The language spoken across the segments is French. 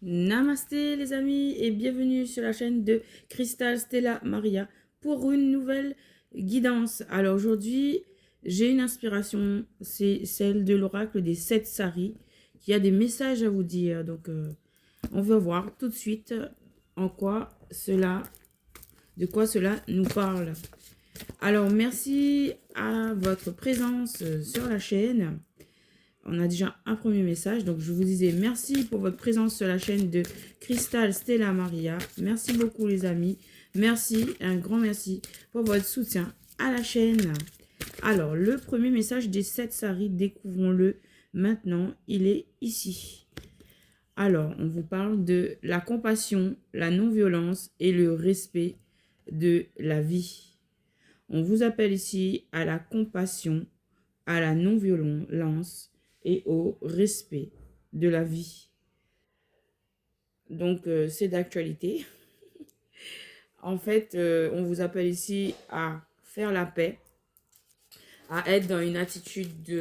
Namasté les amis et bienvenue sur la chaîne de Crystal Stella Maria pour une nouvelle guidance. Alors aujourd'hui, j'ai une inspiration, c'est celle de l'oracle des 7 saris qui a des messages à vous dire. Donc on va voir tout de suite en quoi cela, de quoi cela nous parle. Alors merci à votre présence sur la chaîne. On a déjà un premier message. Donc, je vous disais merci pour votre présence sur la chaîne de Crystal Stella Maria. Merci beaucoup, les amis. Merci, un grand merci pour votre soutien à la chaîne. Alors, le premier message des 7 saris, découvrons-le maintenant. Il est ici. Alors, on vous parle de la compassion, la non-violence et le respect de la vie. On vous appelle ici à la compassion, à la non-violence et au respect de la vie. Donc, c'est d'actualité. En fait, on vous appelle ici à faire la paix, à être dans une attitude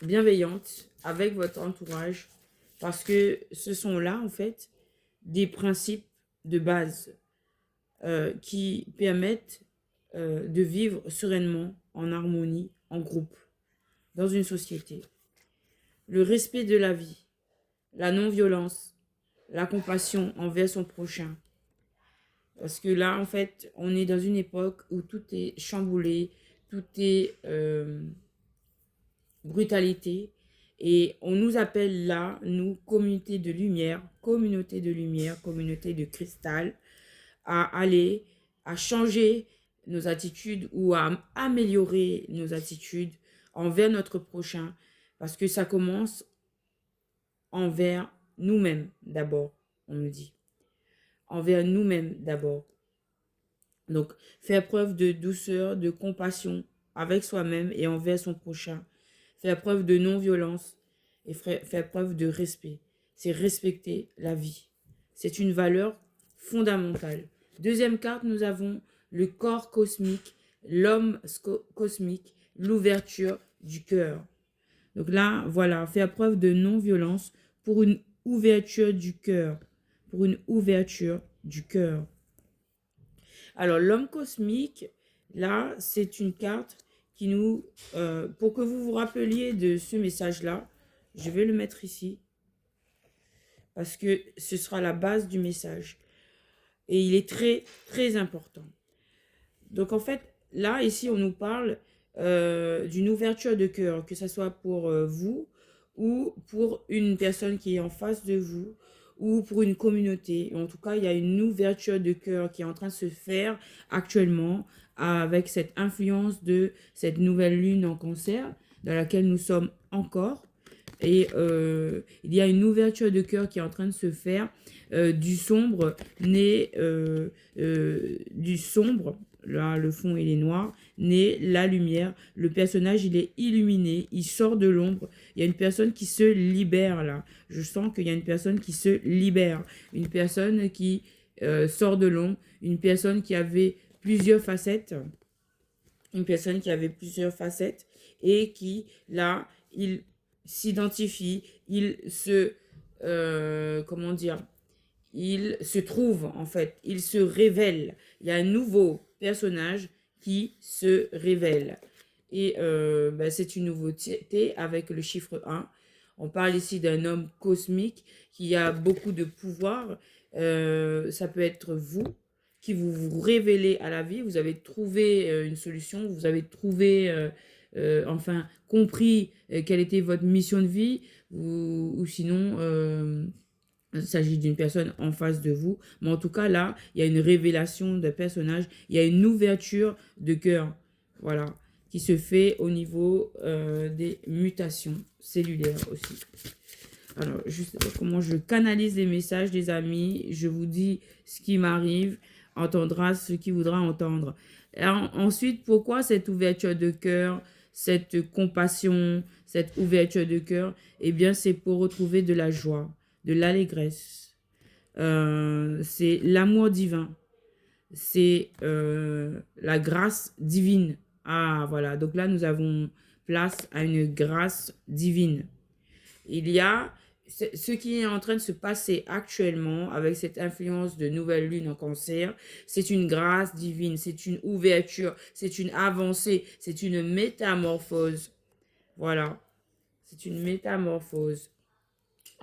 bienveillante avec votre entourage, parce que ce sont là, en fait, des principes de base qui permettent de vivre sereinement, en harmonie, en groupe, dans une société. Le respect de la vie, la non-violence, la compassion envers son prochain. Parce que là, en fait, on est dans une époque où tout est chamboulé, tout est brutalité. Et on nous appelle là, nous, communauté de lumière, communauté de cristal, à aller, à changer nos attitudes ou à améliorer nos attitudes envers notre prochain. Parce que ça commence envers nous-mêmes d'abord, on nous dit. Envers nous-mêmes d'abord. Donc, faire preuve de douceur, de compassion avec soi-même et envers son prochain. Faire preuve de non-violence et faire preuve de respect. C'est respecter la vie. C'est une valeur fondamentale. Deuxième carte, nous avons le corps cosmique, l'homme cosmique, l'ouverture du cœur. Donc là, voilà, faire preuve de non-violence pour une ouverture du cœur. Pour une ouverture du cœur. Alors, l'homme cosmique, là, c'est une carte qui nous... pour que vous vous rappeliez de ce message-là, je vais le mettre ici. Parce que ce sera la base du message. Et il est très, très important. Donc, en fait, là, ici, on nous parle d'une ouverture de cœur, que ce soit pour vous ou pour une personne qui est en face de vous ou pour une communauté. En tout cas, il y a une ouverture de cœur qui est en train de se faire actuellement avec cette influence de cette nouvelle lune en cancer dans laquelle nous sommes encore. Et il y a une ouverture de cœur qui est en train de se faire du sombre, du sombre. Là, le fond, il est noir. Né la lumière. Le personnage, il est illuminé. Il sort de l'ombre. Il y a une personne qui se libère, là. Je sens qu'il y a une personne qui se libère. Une personne qui sort de l'ombre. Une personne qui avait plusieurs facettes. Une personne qui avait plusieurs facettes. Et qui, là, il s'identifie. Il se... comment dire, il se trouve, en fait, il se révèle. Il y a un nouveau personnage qui se révèle. Et c'est une nouveauté avec le chiffre 1. On parle ici d'un homme cosmique qui a beaucoup de pouvoir. Ça peut être vous qui vous révélez à la vie. Vous avez trouvé une solution, vous avez trouvé, enfin, compris quelle était votre mission de vie, ou sinon... il s'agit d'une personne en face de vous. Mais en tout cas, là, il y a une révélation de personnage. Il y a une ouverture de cœur. Voilà. Qui se fait au niveau des mutations cellulaires aussi. Alors, juste comment je canalise les messages des amis. Je vous dis ce qui m'arrive. Entendra ce qui voudra entendre. Alors, ensuite, pourquoi cette ouverture de cœur, cette compassion, cette ouverture de cœur? Eh bien, c'est pour retrouver de la joie, de l'allégresse. C'est l'amour divin. C'est la grâce divine. Ah, voilà. Donc là, nous avons place à une grâce divine. Il y a ce qui est en train de se passer actuellement avec cette influence de nouvelle lune en cancer, c'est une grâce divine, c'est une ouverture, c'est une avancée, c'est une métamorphose. Voilà, c'est une métamorphose.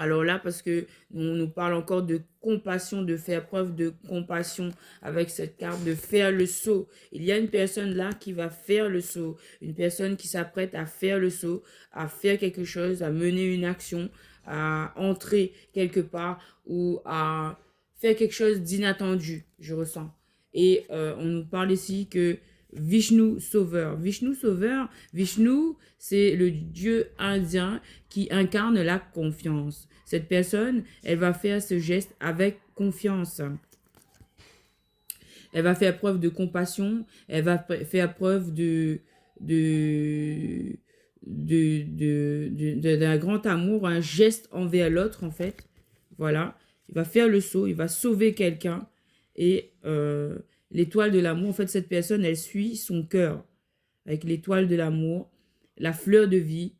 Alors là, parce que on nous parle encore de compassion, de faire preuve de compassion avec cette carte, de faire le saut. Il y a une personne là qui va faire le saut, une personne qui s'apprête à faire le saut, à faire quelque chose, à mener une action, à entrer quelque part ou à faire quelque chose d'inattendu, je ressens. Et on nous parle ici que Vishnu Sauveur. Vishnu Sauveur, Vishnu, c'est le dieu indien qui incarne la confiance. Cette personne, elle va faire ce geste avec confiance. Elle va faire preuve de compassion, elle va faire preuve de, d'un grand amour, un geste envers l'autre en fait. Voilà, il va faire le saut, il va sauver quelqu'un et l'étoile de l'amour, en fait cette personne, elle suit son cœur avec l'étoile de l'amour, la fleur de vie.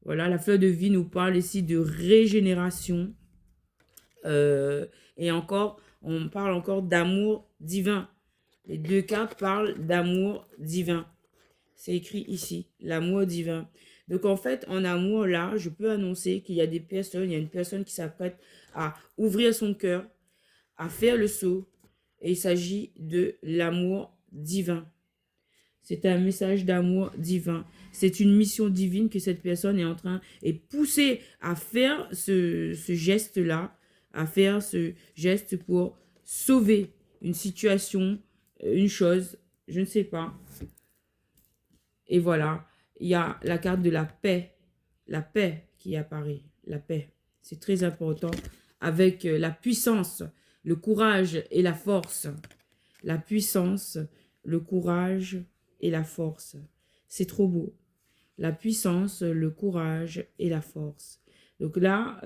Voilà, la fleur de vie nous parle ici de régénération. Et encore, on parle encore d'amour divin. Les deux cartes parlent d'amour divin. C'est écrit ici, l'amour divin. Donc en fait, en amour, là, je peux annoncer qu'il y a des personnes, il y a une personne qui s'apprête à ouvrir son cœur, à faire le saut. Et il s'agit de l'amour divin. C'est un message d'amour divin. C'est une mission divine que cette personne est en train, est poussée à faire ce geste-là, à faire ce geste pour sauver une situation, une chose, je ne sais pas. Et voilà, il y a la carte de la paix qui apparaît, la paix. C'est très important avec la puissance, le courage et la force. La puissance, le courage et la force. C'est trop beau. La puissance, le courage et la force. Donc là,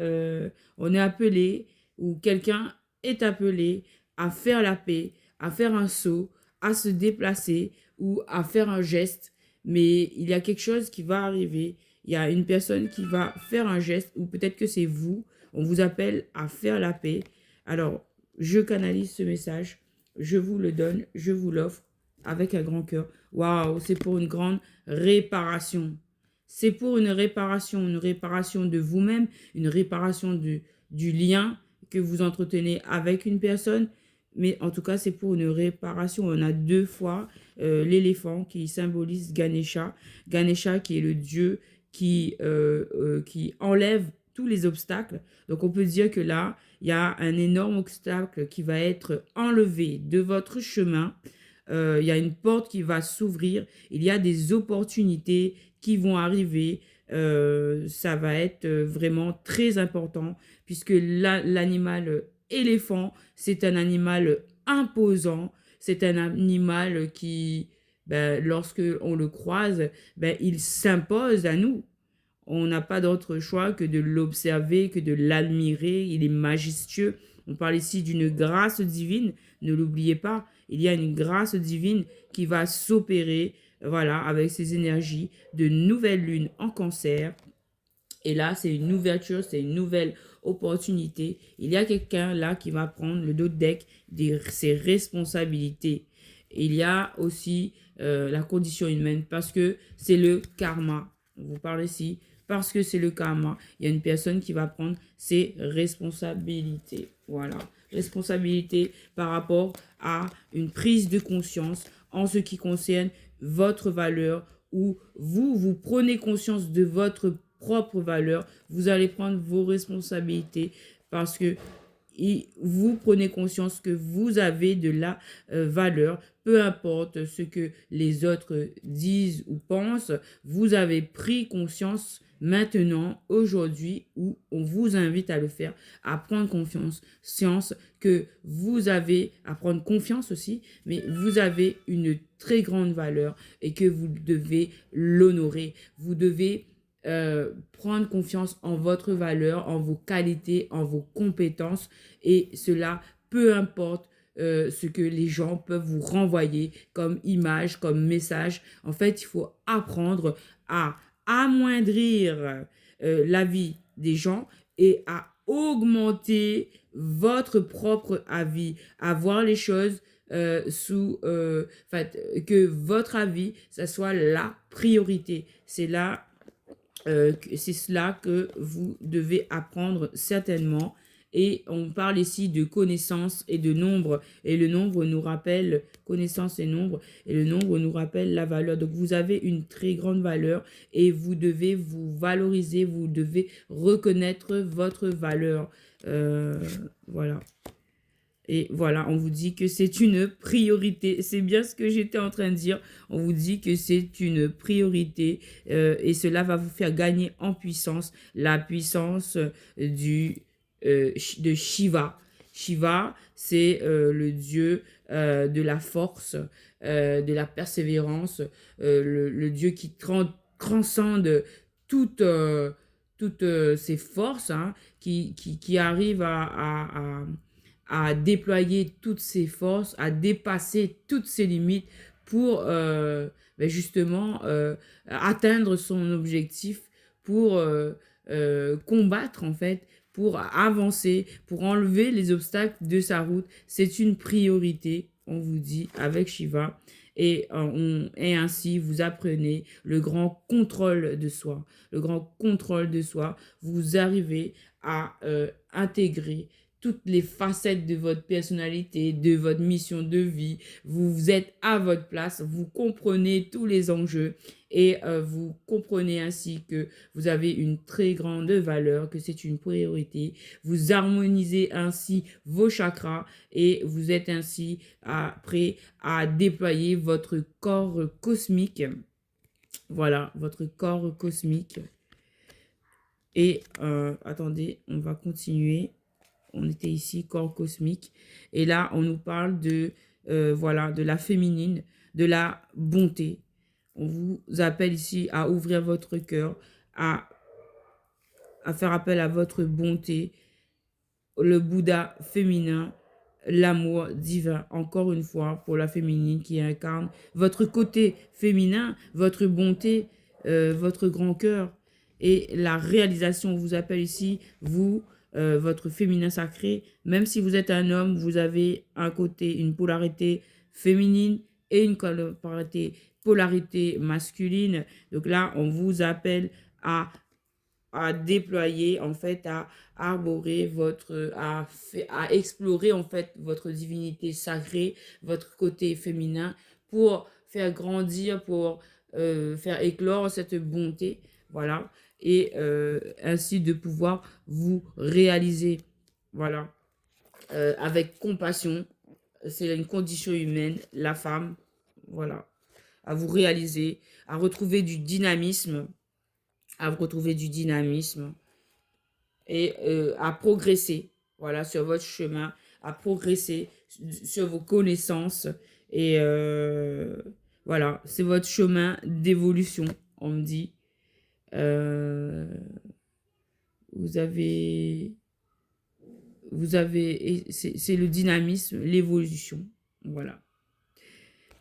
on est appelé, ou quelqu'un est appelé à faire la paix, à faire un saut, à se déplacer ou à faire un geste. Mais il y a quelque chose qui va arriver. Il y a une personne qui va faire un geste, ou peut-être que c'est vous. On vous appelle à faire la paix. Alors, je canalise ce message. Je vous le donne, je vous l'offre avec un grand cœur. Waouh, c'est pour une grande réparation. C'est pour une réparation de vous-même, une réparation du lien que vous entretenez avec une personne. Mais en tout cas, c'est pour une réparation. On a deux fois l'éléphant qui symbolise Ganesha. Ganesha qui est le dieu qui enlève tous les obstacles. Donc on peut dire que là, il y a un énorme obstacle qui va être enlevé de votre chemin. Il y a une porte qui va s'ouvrir. Il y a des opportunités qui vont arriver. Ça va être vraiment très important puisque l'animal éléphant, c'est un animal imposant. C'est un animal qui, ben, lorsque on le croise, ben, il s'impose à nous. On n'a pas d'autre choix que de l'observer, que de l'admirer. Il est majestueux. On parle ici d'une grâce divine. Ne l'oubliez pas, il y a une grâce divine qui va s'opérer, voilà, avec ces énergies de nouvelle lune en cancer. Et là, c'est une ouverture, c'est une nouvelle opportunité. Il y a quelqu'un là qui va prendre le dos de deck de ses responsabilités. Il y a aussi la condition humaine parce que c'est le karma. On vous parle ici parce que c'est le karma. Il y a une personne qui va prendre ses responsabilités. Voilà. Responsabilité par rapport à une prise de conscience en ce qui concerne votre valeur où vous prenez conscience de votre propre valeur. Vous allez prendre vos responsabilités parce que vous prenez conscience que vous avez de la valeur, peu importe ce que les autres disent ou pensent, vous avez pris conscience maintenant, aujourd'hui, où on vous invite à le faire, à prendre conscience que vous avez, à prendre confiance aussi, mais vous avez une très grande valeur et que vous devez l'honorer. Vous devez prendre confiance en votre valeur, en vos qualités, en vos compétences et cela, peu importe ce que les gens peuvent vous renvoyer comme image, comme message. En fait, il faut apprendre à amoindrir la vie des gens et à augmenter votre propre avis, à voir les choses que votre avis, ça soit la priorité. C'est cela que vous devez apprendre certainement. Et on parle ici de connaissance et de nombre. Et le nombre nous rappelle, connaissance et nombre, et le nombre nous rappelle la valeur. Donc vous avez une très grande valeur et vous devez vous valoriser, vous devez reconnaître votre valeur. Voilà. Et voilà, on vous dit que c'est une priorité. C'est bien ce que j'étais en train de dire. On vous dit que c'est une priorité et cela va vous faire gagner en puissance, la puissance de Shiva. Shiva, c'est le dieu de la force, de la persévérance, le dieu qui transcende toutes, ses forces, hein, qui arrive à déployer toutes ses forces, à dépasser toutes ses limites pour justement atteindre son objectif, pour combattre en fait, pour avancer, pour enlever les obstacles de sa route. C'est une priorité, on vous dit, avec Shiva. Et ainsi, vous apprenez le grand contrôle de soi. Le grand contrôle de soi, vous arrivez à intégrer toutes les facettes de votre personnalité, de votre mission de vie. Vous êtes à votre place, vous comprenez tous les enjeux et vous comprenez ainsi que vous avez une très grande valeur, que c'est une priorité. Vous harmonisez ainsi vos chakras et vous êtes ainsi prêt à déployer votre corps cosmique. Voilà, votre corps cosmique. Et attendez, on va continuer. On était ici, corps cosmique. Et là, on nous parle de la féminine, de la bonté. On vous appelle ici à ouvrir votre cœur, à faire appel à votre bonté, le Bouddha féminin, l'amour divin, encore une fois, pour la féminine qui incarne votre côté féminin, votre bonté, votre grand cœur. Et la réalisation, on vous appelle ici, votre féminin sacré. Même si vous êtes un homme, vous avez un côté, une polarité féminine et une polarité masculine. Donc là, on vous appelle à déployer, en fait, à arborer à explorer, en fait, votre divinité sacrée, votre côté féminin, pour faire grandir, pour faire éclore cette bonté, voilà, et ainsi de pouvoir vous réaliser, voilà, avec compassion. C'est une condition humaine, la femme, voilà, à vous réaliser, à retrouver du dynamisme, et à progresser, voilà, sur votre chemin, à progresser sur vos connaissances. Et voilà, c'est votre chemin d'évolution, on me dit. Vous avez, c'est le dynamisme, l'évolution, voilà.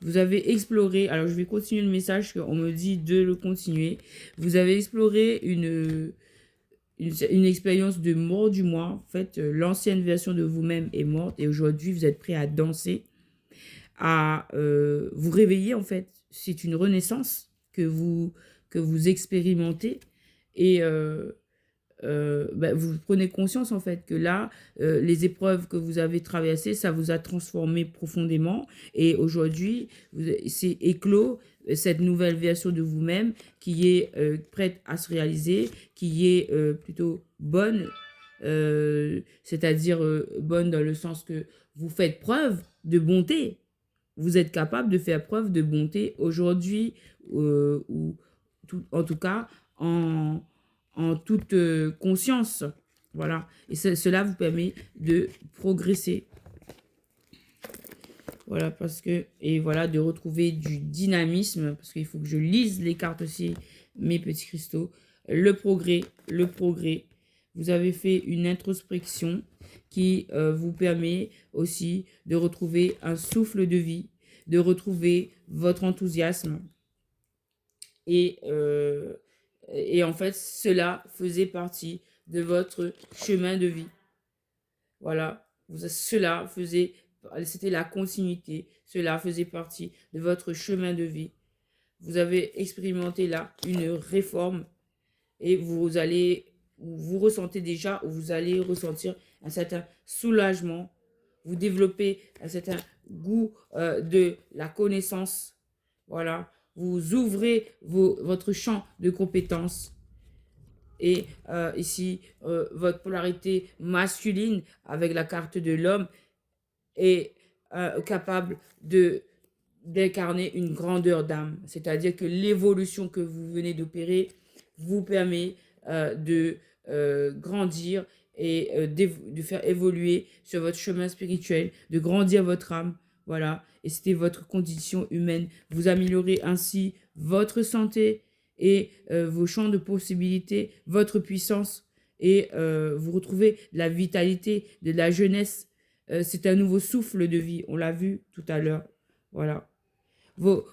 Vous avez exploré, alors je vais continuer le message, on me dit de le continuer. Vous avez exploré une expérience de mort du moi. En fait, l'ancienne version de vous-même est morte et aujourd'hui, vous êtes prêt à danser, à vous réveiller, en fait. C'est une renaissance que vous expérimentez et vous prenez conscience, en fait, que là, les épreuves que vous avez traversées, ça vous a transformé profondément et aujourd'hui, c'est éclos cette nouvelle version de vous-même qui est prête à se réaliser, qui est plutôt bonne, c'est-à-dire bonne dans le sens que vous faites preuve de bonté. Vous êtes capable de faire preuve de bonté aujourd'hui, ou en tout cas en toute conscience. Voilà. Et cela vous permet de progresser. Voilà, de retrouver du dynamisme, parce qu'il faut que je lise les cartes aussi, mes petits cristaux. Le progrès. Vous avez fait une introspection qui vous permet aussi de retrouver un souffle de vie, de retrouver votre enthousiasme. Et en fait, cela faisait partie de votre chemin de vie. Voilà, c'était la continuité, cela faisait partie de votre chemin de vie. Vous avez expérimenté là une réforme et vous ressentez déjà ou vous allez ressentir un certain soulagement. Vous développez un certain goût de la connaissance. Voilà, vous ouvrez votre champ de compétences. Et ici, votre polarité masculine avec la carte de l'homme est capable d'incarner une grandeur d'âme. C'est-à-dire que l'évolution que vous venez d'opérer vous permet de grandir et de faire évoluer sur votre chemin spirituel, de grandir votre âme. Voilà, et c'était votre condition humaine. Vous améliorez ainsi votre santé et vos champs de possibilités, votre puissance, et vous retrouvez de la vitalité, de la jeunesse. C'est un nouveau souffle de vie, on l'a vu tout à l'heure. Voilà. Vos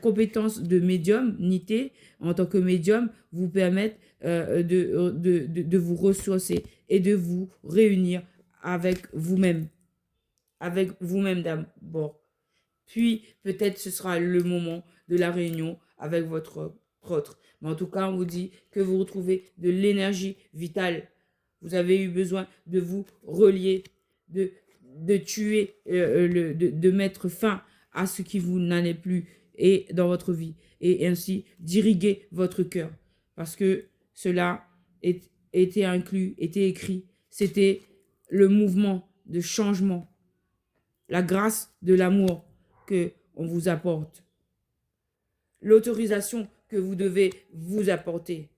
compétences de médiumnité en tant que médium vous permettent de vous ressourcer et de vous réunir avec vous-même d'abord. Puis peut-être ce sera le moment de la réunion avec votre autre. Mais en tout cas, on vous dit que vous retrouvez de l'énergie vitale. Vous avez eu besoin de vous relier, de tuer, de mettre fin à ce qui vous n'allait plus et dans votre vie, et ainsi d'irriguer votre cœur, parce que cela était inclus, était écrit. C'était le mouvement de changement, la grâce de l'amour que on vous apporte, l'autorisation que vous devez vous apporter,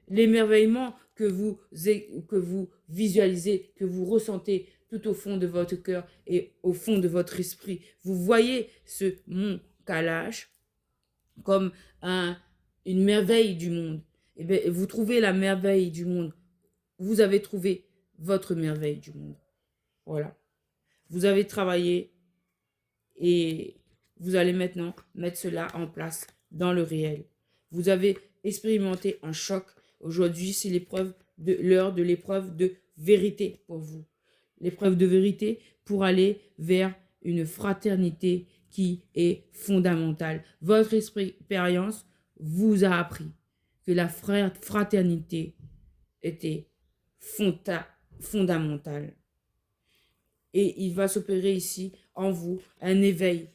l'émerveillement que vous visualisez, que vous ressentez tout au fond de votre cœur et au fond de votre esprit. Vous voyez ce mont Kailash comme une merveille du monde. Et bien, vous trouvez la merveille du monde. Vous avez trouvé votre merveille du monde. Voilà. Vous avez travaillé et vous allez maintenant mettre cela en place dans le réel. Vous avez expérimenté un choc. Aujourd'hui, c'est l'heure de l'épreuve de vérité pour vous. L'épreuve de vérité pour aller vers une fraternité qui est fondamentale. Votre expérience vous a appris que la fraternité était fondamentale. Et il va s'opérer ici en vous un éveil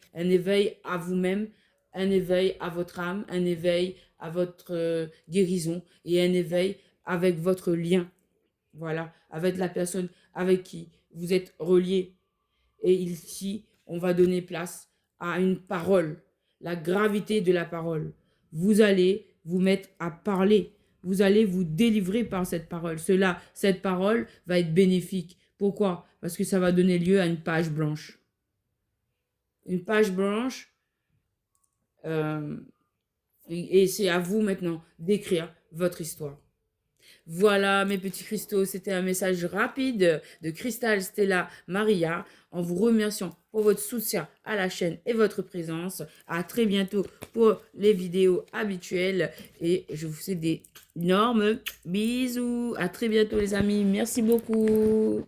à vous-même, un éveil à votre âme, un éveil à votre guérison et un éveil avec votre lien. Voilà, avec la personne avec qui vous êtes relié. Et ici, on va donner place à une parole, la gravité de la parole. Vous allez vous mettre à parler. Vous allez vous délivrer par cette parole. Cette parole va être bénéfique. Pourquoi? Parce que ça va donner lieu à une page blanche. Une page blanche, et c'est à vous maintenant d'écrire votre histoire. Voilà mes petits cristaux, c'était un message rapide de Cristal Stella Maria en vous remerciant pour votre soutien à la chaîne et votre présence. À très bientôt pour les vidéos habituelles et je vous fais d'énormes bisous. À très bientôt les amis, merci beaucoup.